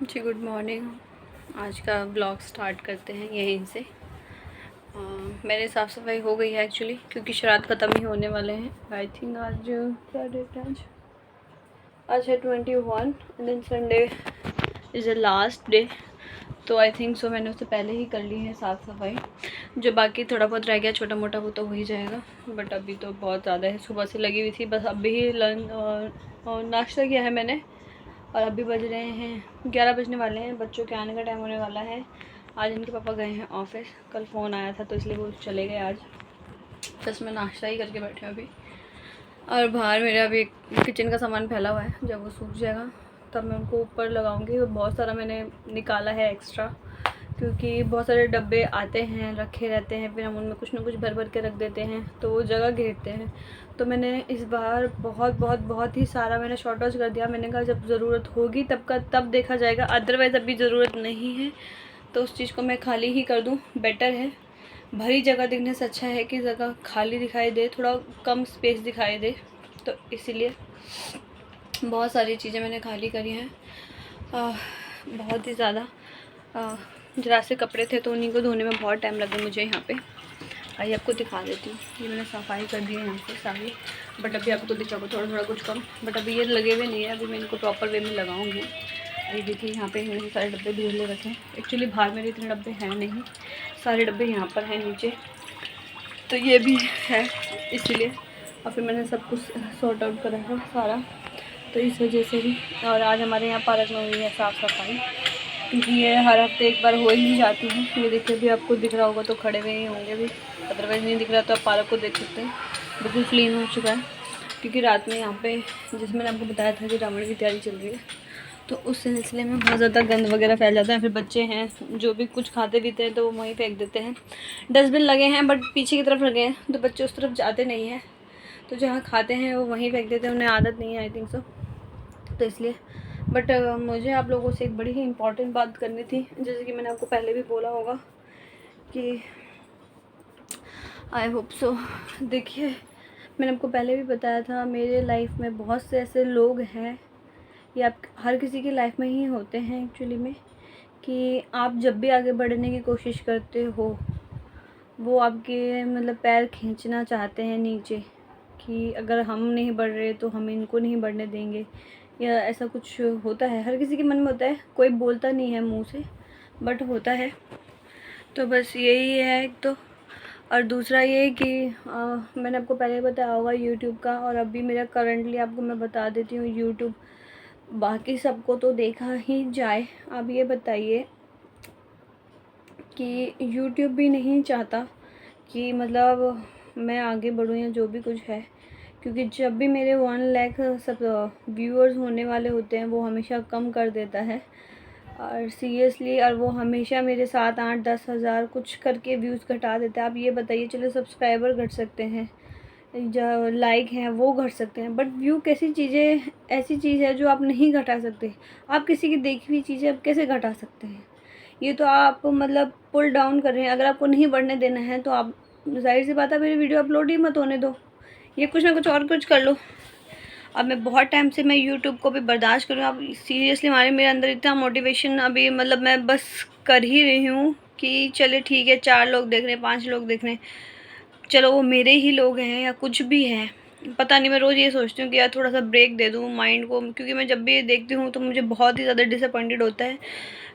जी good morning. आज का blog start करते हैं यहीं से। मेरे साफ़ सफाई हो गई है एक्चुअली, क्योंकि श्राद्ध ख़त्म ही होने वाले हैं। आई थिंक आज क्या डेट है? आज है 21 and then Sunday is the last day. तो आई थिंक सो मैंने उससे पहले ही कर ली है साफ़ सफाई। जो बाकी थोड़ा बहुत रह गया छोटा मोटा वो तो हो ही जाएगा, बट अभी तो बहुत ज़्यादा है। सुबह से लगी हुई थी, बस अभी ही नाश्ता किया है मैंने और अभी बज रहे हैं 11 बजने वाले हैं। बच्चों के आने का टाइम होने वाला है। आज इनके पापा गए हैं ऑफिस, कल फ़ोन आया था तो इसलिए वो चले गए आज। बस मैं नाश्ता ही करके बैठे हूँ अभी। और बाहर मेरा अभी किचन का सामान फैला हुआ है, जब वो सूख जाएगा तब मैं उनको ऊपर लगाऊंगी। बहुत सारा मैंने निकाला है एक्स्ट्रा, क्योंकि बहुत सारे डब्बे आते हैं रखे रहते हैं, फिर हम उनमें कुछ ना कुछ भर भर के रख देते हैं तो वो जगह घेरते हैं। तो मैंने इस बार बहुत ही सारा मैंने शॉर्ट आउट कर दिया। मैंने कहा जब ज़रूरत होगी तब देखा जाएगा, अदरवाइज़ अभी ज़रूरत नहीं है तो उस चीज़ को मैं खाली ही कर दूँ, बेटर है। भरी जगह दिखने से अच्छा है कि जगह खाली दिखाई दे, थोड़ा कम स्पेस दिखाई दे। तो इसीलिए बहुत सारी चीज़ें मैंने खाली करी हैं, बहुत ही ज़्यादा। जरा से कपड़े थे तो उन्हीं को धोने में बहुत टाइम लगा मुझे यहाँ पे। आइए आपको दिखा देती हूँ। ये मैंने सफाई कर दी है यहाँ पे सारी, बट अभी आपको दिखाऊँ थोड़ा थोड़ा कुछ कम। बट अभी ये लगे हुए नहीं है, अभी मैं इनको प्रॉपर वे में लगाऊंगी। ये देखिए यहाँ पे मैंने सारे डब्बे धुले रखे हैं। एक्चुअली बाहर मेरे इतने डब्बे हैं नहीं, सारे डब्बे यहाँ पर हैं नीचे, तो ये भी है इसीलिए। और फिर मैंने सब कुछ सॉर्ट आउट करा है सारा, तो इस वजह से भी। और आज हमारे यहाँ पार्क में हुई है साफ़ सफाई, क्योंकि ये हर हफ्ते एक बार हो ही जाती है। ये देखिए भी आपको दिख रहा होगा तो खड़े हुए ही होंगे भी, अदरवाइज़ नहीं दिख रहा तो आप पार्क को देख सकते हैं। बिल्कुल क्लीन हो चुका है, क्योंकि रात में यहाँ पे जिसमें मैंने आपको बताया था कि रावण की तैयारी चल रही है, तो उस सिलसिले में बहुत ज़्यादा गंद वगैरह फैल जाता है। फिर बच्चे हैं जो भी कुछ खाते पीते हैं तो वो वहीं फेंक देते हैं। डस्टबिन लगे हैं बट पीछे की तरफ लगे हैं, तो बच्चे उस तरफ जाते नहीं हैं, तो जहाँ खाते हैं वो वहीं फेंक देते हैं। उन्हें आदत नहीं है आई थिंक सो, तो इसलिए। बट मुझे आप लोगों से एक बड़ी ही इम्पॉर्टेंट बात करनी थी, जैसे कि मैंने आपको पहले भी बोला होगा कि आई होप सो। देखिए मैंने आपको पहले भी बताया था, मेरे लाइफ में बहुत से ऐसे लोग हैं, ये आप हर किसी की लाइफ में ही होते हैं एक्चुअली में, कि आप जब भी आगे बढ़ने की कोशिश करते हो वो आपके मतलब पैर खींचना चाहते हैं नीचे, कि अगर हम नहीं बढ़ रहे तो हम इनको नहीं बढ़ने देंगे, या ऐसा कुछ होता है। हर किसी के मन में होता है, कोई बोलता नहीं है मुंह से, बट होता है। तो बस यही है एक तो। और दूसरा ये कि मैंने आपको पहले बताया होगा यूट्यूब का, और अभी मेरा करंटली आपको मैं बता देती हूँ यूट्यूब। बाकी सबको तो देखा ही जाए, आप ये बताइए कि यूट्यूब भी नहीं चाहता कि मतलब मैं आगे बढ़ूँ या जो भी कुछ है, क्योंकि जब भी मेरे 1 लाख सब व्यूअर्स होने वाले होते हैं वो हमेशा कम कर देता है, और सीरियसली। और वो हमेशा मेरे 7-8-10 हज़ार कुछ करके व्यूज़ घटा देता है। आप ये बताइए, चलो सब्सक्राइबर घट सकते हैं, जो लाइक हैं वो घट सकते हैं, बट व्यू कैसी चीज़ें, ऐसी चीज़ है जो आप नहीं घटा सकते। आप किसी की देखी हुई चीज़ें आप कैसे घटा सकते हैं? ये तो आप मतलब पुल डाउन कर रहे हैं। अगर आपको नहीं बढ़ने देना है तो आप ज़ाहिर सी बात है मेरी वीडियो अपलोड ही मत होने दो, ये कुछ ना कुछ और कुछ कर लो। अब मैं बहुत टाइम से मैं यूट्यूब को भी बर्दाश्त करूँ। अब सीरियसली हमारे मेरे अंदर इतना मोटिवेशन अभी मतलब मैं बस कर ही रही हूँ कि चले ठीक है, 4 लोग देख रहे हैं, 5 लोग देख रहे हैं, चलो वो मेरे ही लोग हैं या कुछ भी है, पता नहीं। मैं रोज़ ये सोचती हूँ कि यार थोड़ा सा ब्रेक दे दूँ माइंड को, क्योंकि मैं जब भी ये देखती हूँ तो मुझे बहुत ही ज़्यादा डिसअपॉइंटेड होता है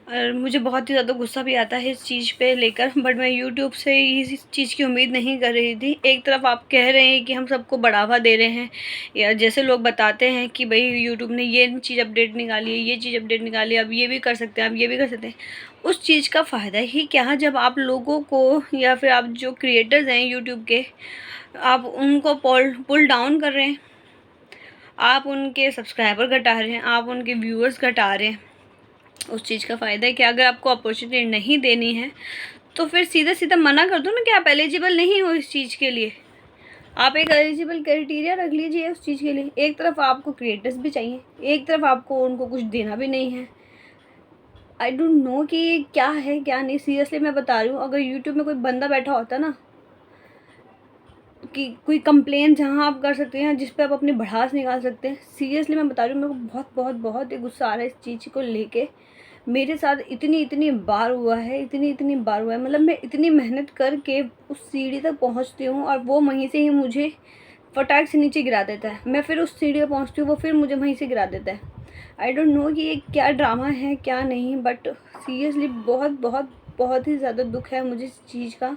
और मुझे बहुत ही ज़्यादा गुस्सा भी आता है इस चीज़ पे लेकर। बट मैं यूट्यूब से इस चीज़ की उम्मीद नहीं कर रही थी। एक तरफ आप कह रहे हैं कि हम सबको बढ़ावा दे रहे हैं, या जैसे लोग बताते हैं कि भाई यूट्यूब ने ये चीज़ अपडेट निकाली है, ये चीज़ अपडेट निकाली है, अब ये भी कर सकते हैं, अब ये भी कर सकते हैं। उस चीज़ का फ़ायदा ही क्या है जब आप लोगों को, या फिर आप जो क्रिएटर्स हैं यूट्यूब के, आप उनको पुल डाउन कर रहे हैं, आप उनके सब्सक्राइबर घटा रहे हैं, आप उनके व्यूअर्स घटा रहे हैं। उस चीज़ का फ़ायदा है कि अगर आपको अपॉर्चुनिटी नहीं देनी है तो फिर सीधा सीधा मना कर दो ना कि आप एलिजिबल नहीं हो इस चीज़ के लिए। आप एक एलिजिबल क्राइटेरिया रख लीजिए उस चीज़ के लिए। एक तरफ आपको क्रिएटर्स भी चाहिए, एक तरफ आपको उनको कुछ देना भी नहीं है। आई डोंट नो कि क्या है क्या नहीं। सीरियसली मैं बता रही हूँ, अगर यूट्यूब में कोई बंदा बैठा होता ना, कि कोई कंप्लेन जहाँ आप कर सकते हैं, जिस पे आप अपनी भड़ास निकाल सकते हैं, सीरियसली मैं बता रही हूँ, मेरे को बहुत बहुत बहुत ही गुस्सा आ रहा है इस चीज़ को लेके। मेरे साथ इतनी बार हुआ है, इतनी बार हुआ है। मतलब मैं इतनी मेहनत करके उस सीढ़ी तक पहुंचती हूँ और वो वहीं से ही मुझे फटाक से नीचे गिरा देता है। मैं फिर उस सीढ़ी पर पहुंचती हूँ, वो फिर मुझे वहीं से गिरा देता है। आई डोंट नो कि ये क्या ड्रामा है क्या नहीं, बट सीरियसली बहुत ही ज़्यादा दुख है मुझे इस चीज़ का,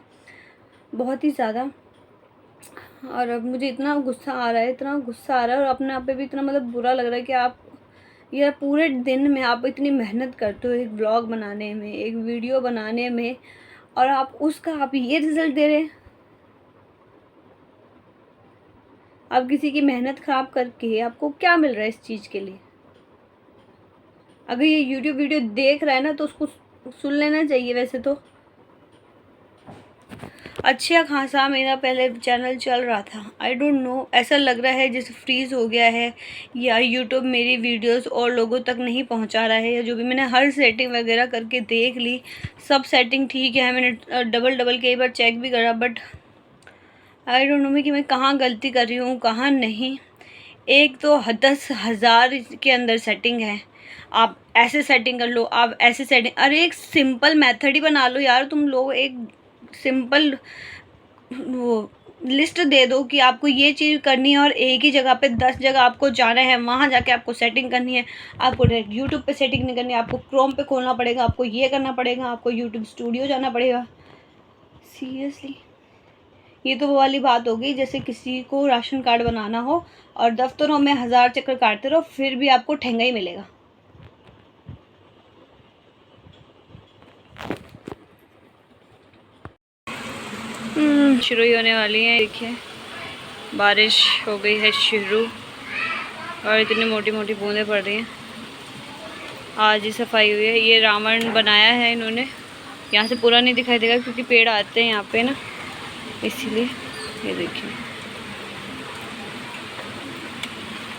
बहुत ही ज़्यादा। और अब मुझे इतना गुस्सा आ रहा है और अपने आप पे भी इतना मतलब बुरा लग रहा है कि आप ये पूरे दिन में आप इतनी मेहनत करते हो एक व्लॉग बनाने में, एक वीडियो बनाने में, और आप ये रिज़ल्ट दे रहे हैं। आप किसी की मेहनत ख़राब करके आपको क्या मिल रहा है इस चीज़ के लिए? अगर ये यूट्यूब वीडियो देख रहा है ना तो उसको सुन लेना चाहिए। वैसे तो अच्छा खासा मेरा पहले चैनल चल रहा था। आई डोंट नो, ऐसा लग रहा है जैसे फ्रीज़ हो गया है या यूट्यूब मेरी वीडियोस और लोगों तक नहीं पहुंचा रहा है, या जो भी मैंने हर सेटिंग वगैरह करके देख ली, सब सेटिंग ठीक है। मैंने डबल कई बार चेक भी करा, बट आई डोंट नो कि मैं कहाँ गलती कर रही हूँ कहाँ नहीं। एक तो 10,000 के अंदर सेटिंग है, आप ऐसे सेटिंग कर लो, आप ऐसे सेटिंग, अरे एक सिंपल मेथड ही बना लो यार तुम लोग। एक सिंपल वो लिस्ट दे दो कि आपको ये चीज़ करनी है और एक ही जगह पे 10 जगह आपको जाना है, वहाँ जाके आपको सेटिंग करनी है। आपको डायरेक्ट यूट्यूब पे सेटिंग नहीं करनी है, आपको क्रोम पे खोलना पड़ेगा, आपको ये करना पड़ेगा, आपको यूट्यूब स्टूडियो जाना पड़ेगा। सीरियसली ये तो वो वाली बात हो गई जैसे किसी को राशन कार्ड बनाना हो और दफ्तरों में 1000 चक्कर काटते रहो फिर भी आपको ठेंगा ही मिलेगा। शुरू ही होने वाली है। देखिए बारिश हो गई है शुरू और इतनी मोटी मोटी बूंदें पड़ रही हैं। आज ही सफाई हुई है। ये रावण बनाया है इन्होंने, यहाँ से पूरा नहीं दिखाई देगा क्योंकि पेड़ आते हैं यहाँ पे ना, इसीलिए। ये देखिए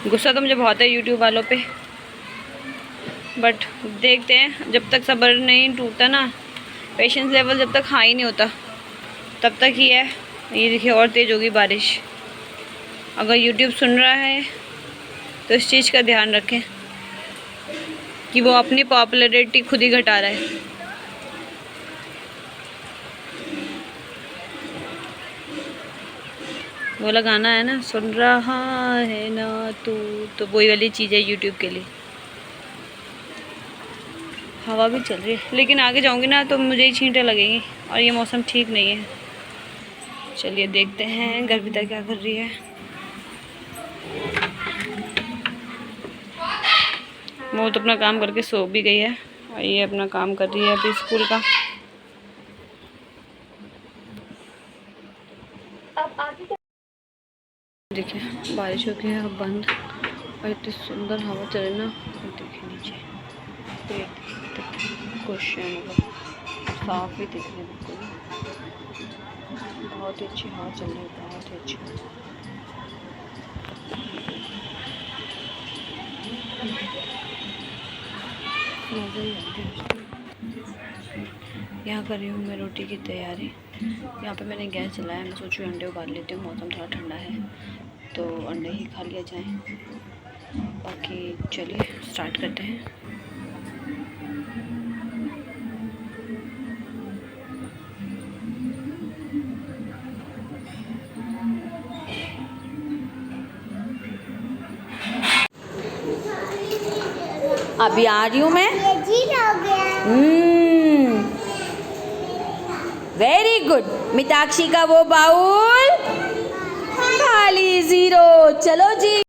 गुस्सा तो मुझे बहुत है यूट्यूब वालों पे, बट देखते हैं। जब तक सब्र नहीं टूटता ना, पेशेंस लेवल जब तक हाई नहीं होता तब तक ही है। ये देखिए और तेज़ होगी बारिश। अगर यूट्यूब सुन रहा है तो इस चीज़ का ध्यान रखें कि वो अपनी पॉपुलैरिटी खुद ही घटा रहा है। वो लगाना है ना, सुन रहा है ना तू, तो वही वाली चीज़ है यूट्यूब के लिए। हवा भी चल रही है लेकिन आगे जाऊंगी ना तो मुझे ही छींटे लगेंगी और ये मौसम ठीक नहीं है। चलिए देखते हैं गर्विता क्या कर रही है। वो तो अपना काम करके सो भी गई है और ये अपना काम कर रही है अभी स्कूल का। देखिए बारिश हो गई है अब बंद, और इतनी सुंदर हवा चले ना। देखिए नीचे क्वेश्चन मतलब साफ ही दिख रहे हैं बिल्कुल। बहुत ही अच्छी हवा चल रही है, बहुत ही अच्छी। यहाँ कर रही हूँ मैं रोटी की तैयारी। यहाँ पे मैंने गैस चलाया, मैं सोचूँ अंडे उबाल लेती हूँ। मौसम थोड़ा ठंडा है तो अंडे ही खा लिया जाए। बाकी चलिए स्टार्ट करते हैं। अभी आ रही हूँ मैं। Very good. मिताक्षी का वो बाउल खाली 0। चलो जी।